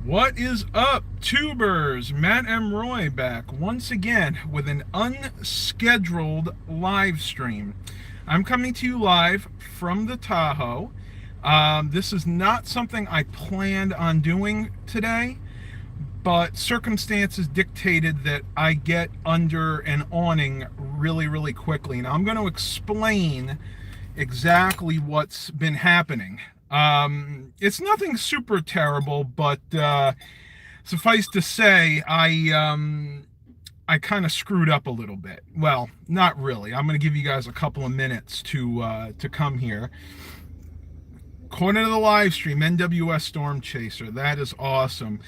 What is up, tubers? Matt M. Roy back once again with an unscheduled live stream. I'm coming to you live from the Tahoe. This is not something I planned on doing today, but circumstances dictated that I get under an awning really quickly. And I'm going to explain exactly what's been happening. It's nothing super terrible, but suffice to say, I kind of screwed up a little bit. Well, not really. I'm going to give you guys a couple of minutes to come here. According to the live stream, NWS Storm Chaser. That is awesome.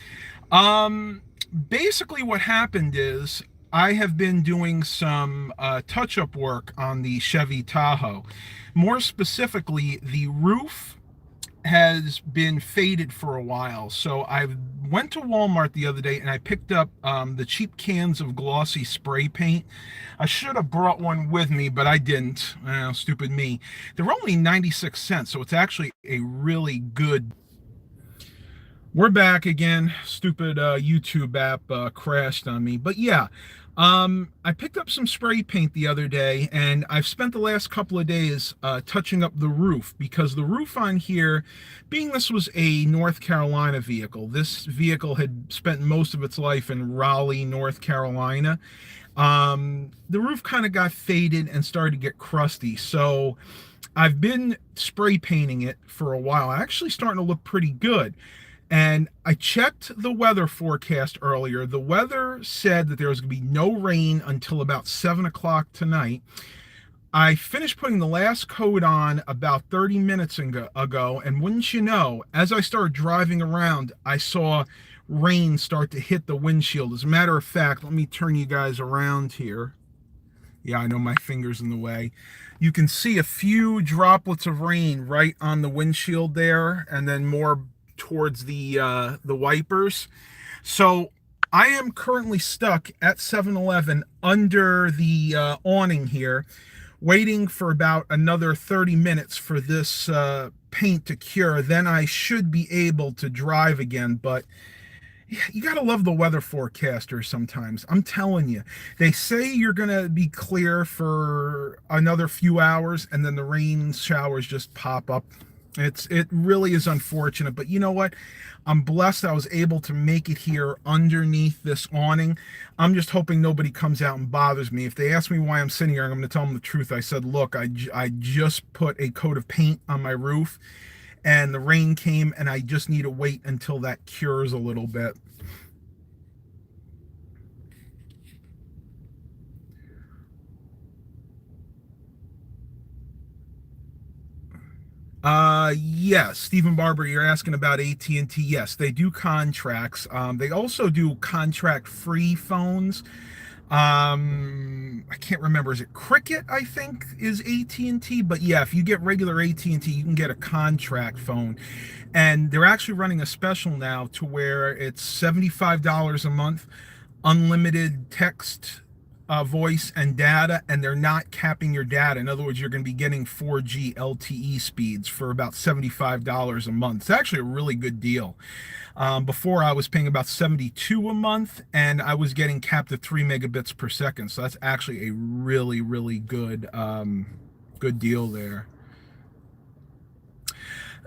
Basically, what happened is I have been doing some touch-up work on the Chevy Tahoe. More specifically, the roof has been faded for a while. So I went to Walmart the other day and I picked up the cheap cans of glossy spray paint. I should have brought one with me, but I didn't. Stupid me. They're only 96 cents, so it's actually a really good. We're back again. Stupid YouTube app crashed on me. But yeah, I picked up some spray paint the other day, and I've spent the last couple of days touching up the roof, because the roof on here, being this was a North Carolina vehicle, this vehicle had spent most of its life in Raleigh, North Carolina. The roof kind of got faded and started to get crusty. So I've been spray painting it for a while. Actually starting to look pretty good. And I checked the weather forecast earlier. The weather said that there was going to be no rain until about 7 o'clock tonight. I finished putting the last coat on about 30 minutes ago, and wouldn't you know, as I started driving around, I saw rain start to hit the windshield. As a matter of fact, let me turn you guys around here. Yeah, I know my finger's in the way. You can see a few droplets of rain right on the windshield there, and then more towards the wipers. So I am currently stuck at 7-Eleven under the awning here, waiting for about another 30 minutes for this paint to cure. Then I should be able to drive again. But you gotta love the weather forecasters sometimes. I'm telling you, they say you're gonna be clear for another few hours, and then the rain showers just pop up. It really is unfortunate, but you know what? I'm blessed I was able to make it here underneath this awning. I'm just hoping nobody comes out and bothers me. If they ask me why I'm sitting here, I'm going to tell them the truth. I said, look, I just put a coat of paint on my roof, and the rain came, and I just need to wait until that cures a little bit. Yes, Stephen Barber, you're asking about AT&T. Yes, they do contracts. They also do contract-free phones. I can't remember. Is it Cricket, I think, is AT&T? But yeah, if you get regular AT&T, you can get a contract phone. And they're actually running a special now to where it's $75 a month, unlimited text, voice, and data, and they're not capping your data. In other words, you're going to be getting 4G LTE speeds for about $75 a month. It's actually a really good deal. Before, I was paying about $72 a month, and I was getting capped at 3 megabits per second. So that's actually a really good good deal there.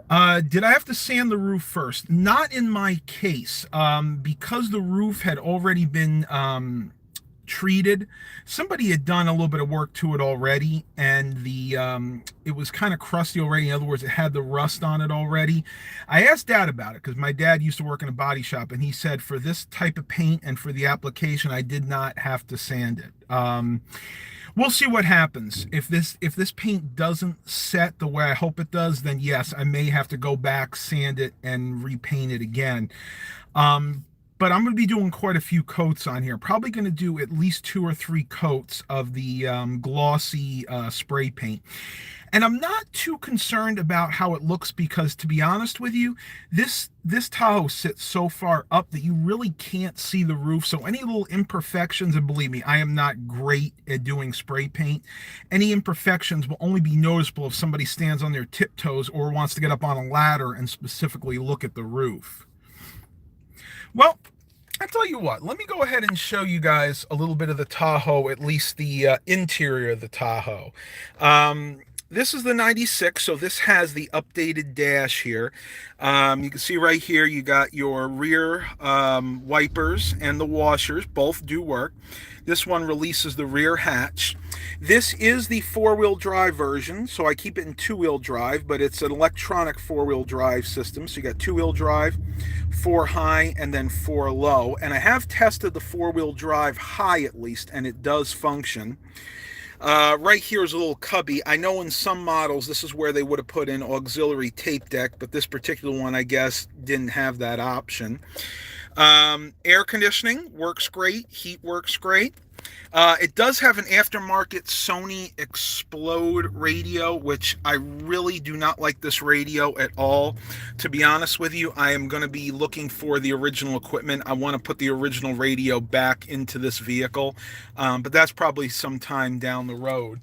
Did I have to sand the roof first? Not in my case, because the roof had already been treated. Somebody had done a little bit of work to it already, and it was kind of crusty already. In other words, it had the rust on it already. I asked Dad about it, because my dad used to work in a body shop, and he said for this type of paint and for the application, I did not have to sand it. We'll see what happens. If this paint doesn't set the way I hope it does, then yes, I may have to go back, sand it, and repaint it again. But I'm going to be doing quite a few coats on here. Probably going to do at least 2 or 3 coats of the glossy spray paint. And I'm not too concerned about how it looks, because, to be honest with you, this Tahoe sits so far up that you really can't see the roof. So any little imperfections, and believe me, I am not great at doing spray paint, any imperfections will only be noticeable if somebody stands on their tiptoes or wants to get up on a ladder and specifically look at the roof. Well, I tell you what, let me go ahead and show you guys a little bit of the Tahoe, at least the interior of the Tahoe. This is the 96, so this has the updated dash here. You can see right here you got your rear wipers and the washers, both do work. This one releases the rear hatch. This is the four-wheel drive version, so I keep it in two-wheel drive, but it's an electronic four-wheel drive system. So you got two-wheel drive, 4 high, and then 4 low. And I have tested the four-wheel drive high at least, and it does function. Right here is a little cubby. I know in some models this is where they would have put in auxiliary tape deck, but this particular one, I guess, didn't have that option. Air conditioning works great. Heat works great. It does have an aftermarket Sony Explode radio, which I really do not like this radio at all. To be honest with you, I am going to be looking for the original equipment. I want to put the original radio back into this vehicle, but that's probably sometime down the road.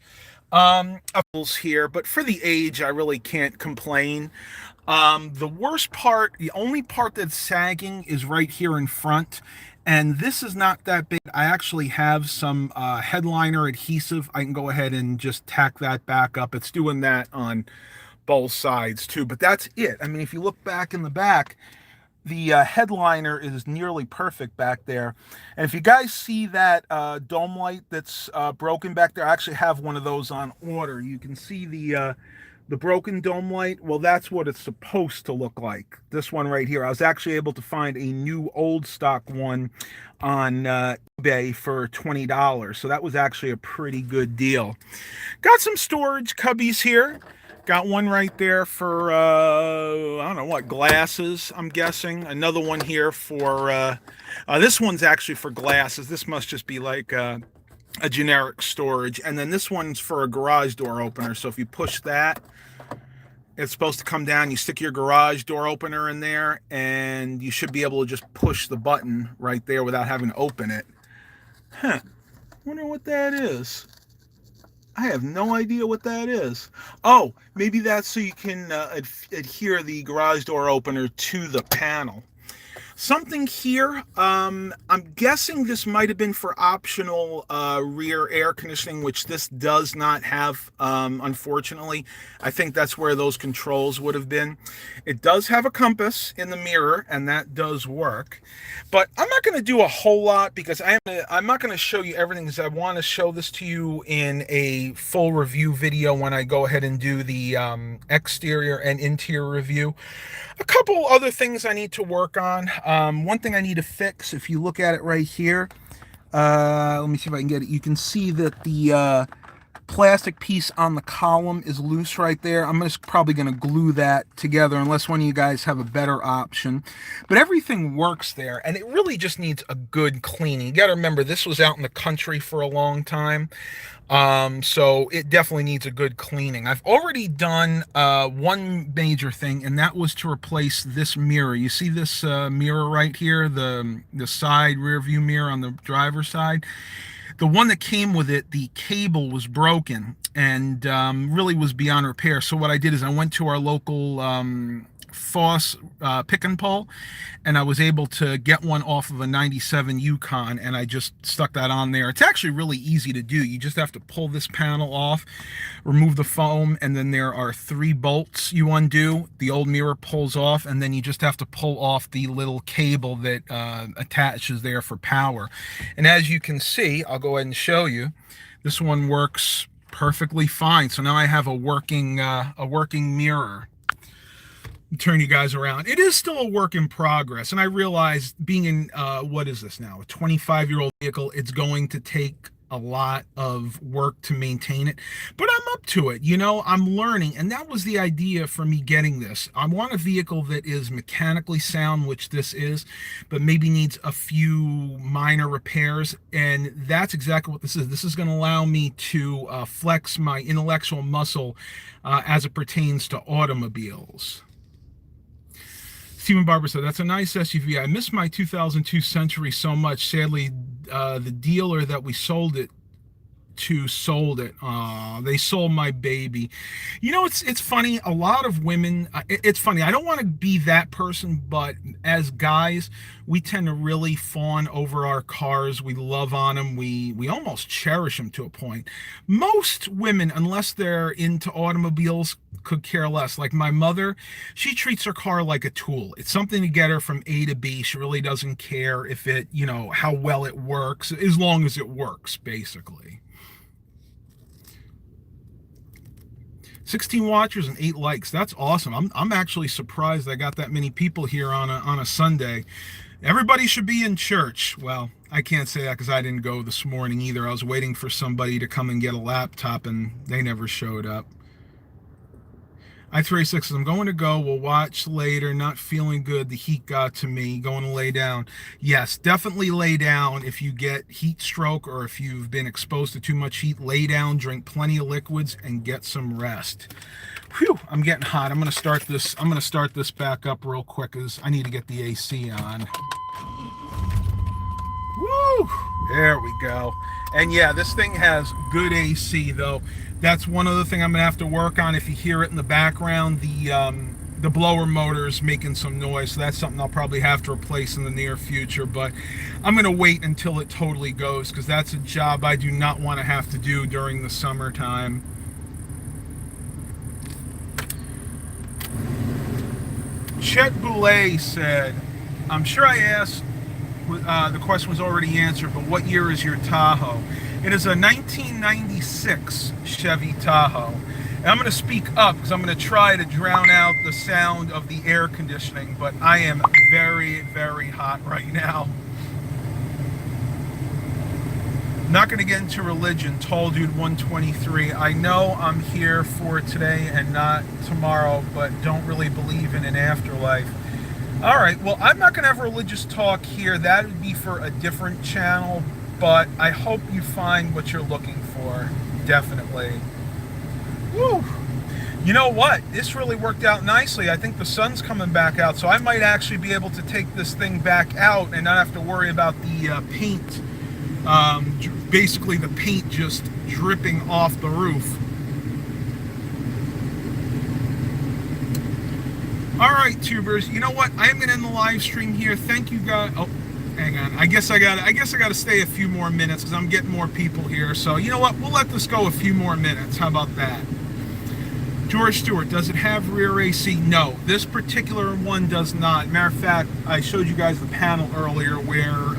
Here, but for the age, I really can't complain. The worst part, the only part that's sagging is right here in front. And this is not that big. I actually have some headliner adhesive. I can go ahead and just tack that back up. It's doing that on both sides too, but that's it. I mean, if you look back in the back, the headliner is nearly perfect back there. And if you guys see that dome light that's broken back there, I actually have one of those on order. You can see the broken dome light. Well, that's what it's supposed to look like. This one right here. I was actually able to find a new old stock one on eBay for $20. So that was actually a pretty good deal. Got some storage cubbies here. Got one right there for, I don't know what, glasses, I'm guessing. Another one here for, this one's actually for glasses. This must just be like a generic storage. And then this one's for a garage door opener. So if you push that, it's supposed to come down. You stick your garage door opener in there, and you should be able to just push the button right there without having to open it. Huh. Wonder what that is. I have no idea what that is. Oh, maybe that's so you can adhere the garage door opener to the panel. Something here, I'm guessing this might have been for optional rear air conditioning, which this does not have, unfortunately. I think that's where those controls would have been. It does have a compass in the mirror, and that does work. But I'm not going to do a whole lot because I'm not going to show you everything, because I want to show this to you in a full review video when I go ahead and do the exterior and interior review. A couple other things I need to work on. One thing I need to fix, if you look at it right here, let me see if I can get it. You can see that the plastic piece on the column is loose right there. I'm just probably going to glue that together unless one of you guys have a better option. But everything works there, and it really just needs a good cleaning. You got to remember, this was out in the country for a long time. So it definitely needs a good cleaning. I've already done one major thing, and that was to replace this mirror. You see this mirror right here, the side rear view mirror on the driver's side? The one that came with it, the cable was broken and really was beyond repair. So what I did is I went to our local Foss pick and pull, and I was able to get one off of a 97 Yukon, and I just stuck that on there. It's actually really easy to do. You just have to pull this panel off, remove the foam, and then there are 3 bolts you undo. The old mirror pulls off, and then you just have to pull off the little cable that attaches there for power. And as you can see, I'll go ahead and show you, this one works perfectly fine. So now I have a working mirror. Turn you guys around. It is still a work in progress, and I realize, being in what is this now, a 25-year-old vehicle, it's going to take a lot of work to maintain it, but I'm up to it. You know, I'm learning, and that was the idea for me getting this. I want a vehicle that is mechanically sound, which this is, but maybe needs a few minor repairs, and that's exactly what this is. This is going to allow me to flex my intellectual muscle as it pertains to automobiles. Stephen Barber said, that's a nice SUV. I miss my 2002 Century so much. Sadly, the dealer that we sold it two sold it. They sold my baby. You know, it's funny. A lot of women. It's funny. I don't want to be that person, but as guys, we tend to really fawn over our cars. We love on them. We almost cherish them to a point. Most women, unless they're into automobiles, could care less. Like my mother, she treats her car like a tool. It's something to get her from A to B. She really doesn't care if it, you know, how well it works, as long as it works, basically. 16 watchers and 8 likes. That's awesome. I'm actually surprised I got that many people here on a Sunday. Everybody should be in church. Well, I can't say that because I didn't go this morning either. I was waiting for somebody to come and get a laptop, and they never showed up. I36 says, I'm going to go. We'll watch later. Not feeling good. The heat got to me. Going to lay down. Yes, definitely lay down if you get heat stroke or if you've been exposed to too much heat. Lay down, drink plenty of liquids, and get some rest. Whew, I'm getting hot. I'm going to start this back up real quick because I need to get the AC on. Woo! There we go. And yeah, this thing has good AC though. That's one other thing I'm gonna have to work on. If you hear it in the background, the blower motor is making some noise, so that's something I'll probably have to replace in the near future. But I'm gonna wait until it totally goes because that's a job I do not want to have to do during the summertime. Chet Boulay said, I'm sure I asked, the question was already answered, but what year is your Tahoe? It is a 1996 Chevy Tahoe. And I'm going to speak up because I'm going to try to drown out the sound of the air conditioning, but I am very, very hot right now. I'm not going to get into religion. Tall Dude 123. I know I'm here for today and not tomorrow, but don't really believe in an afterlife. All right, well, I'm not going to have religious talk here. That would be for a different channel, but I hope you find what you're looking for. Definitely. Woo! You know what? This really worked out nicely. I think the sun's coming back out, so I might actually be able to take this thing back out and not have to worry about the paint, basically the paint just dripping off the roof. All right, tubers. You know what? I am gonna end the live stream here. Thank you, guys. Oh, hang on. I guess I gotta stay a few more minutes because I'm getting more people here. So you know what? We'll let this go a few more minutes. How about that? George Stewart, does it have rear AC? No, this particular one does not. Matter of fact, I showed you guys the panel earlier where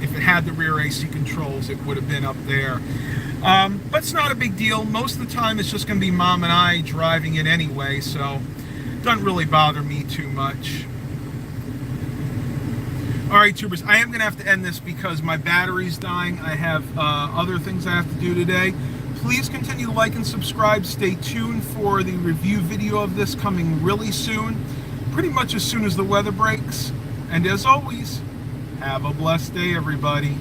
if it had the rear AC controls, it would have been up there. But it's not a big deal. Most of the time, it's just gonna be Mom and I driving it anyway, so. Doesn't really bother me too much. All right, tubers, I am gonna have to end this because my battery's dying. I have other things I have to do today. Please continue to like and subscribe. Stay tuned for the review video of this coming really soon, pretty much as soon as the weather breaks. And as always, have a blessed day, everybody.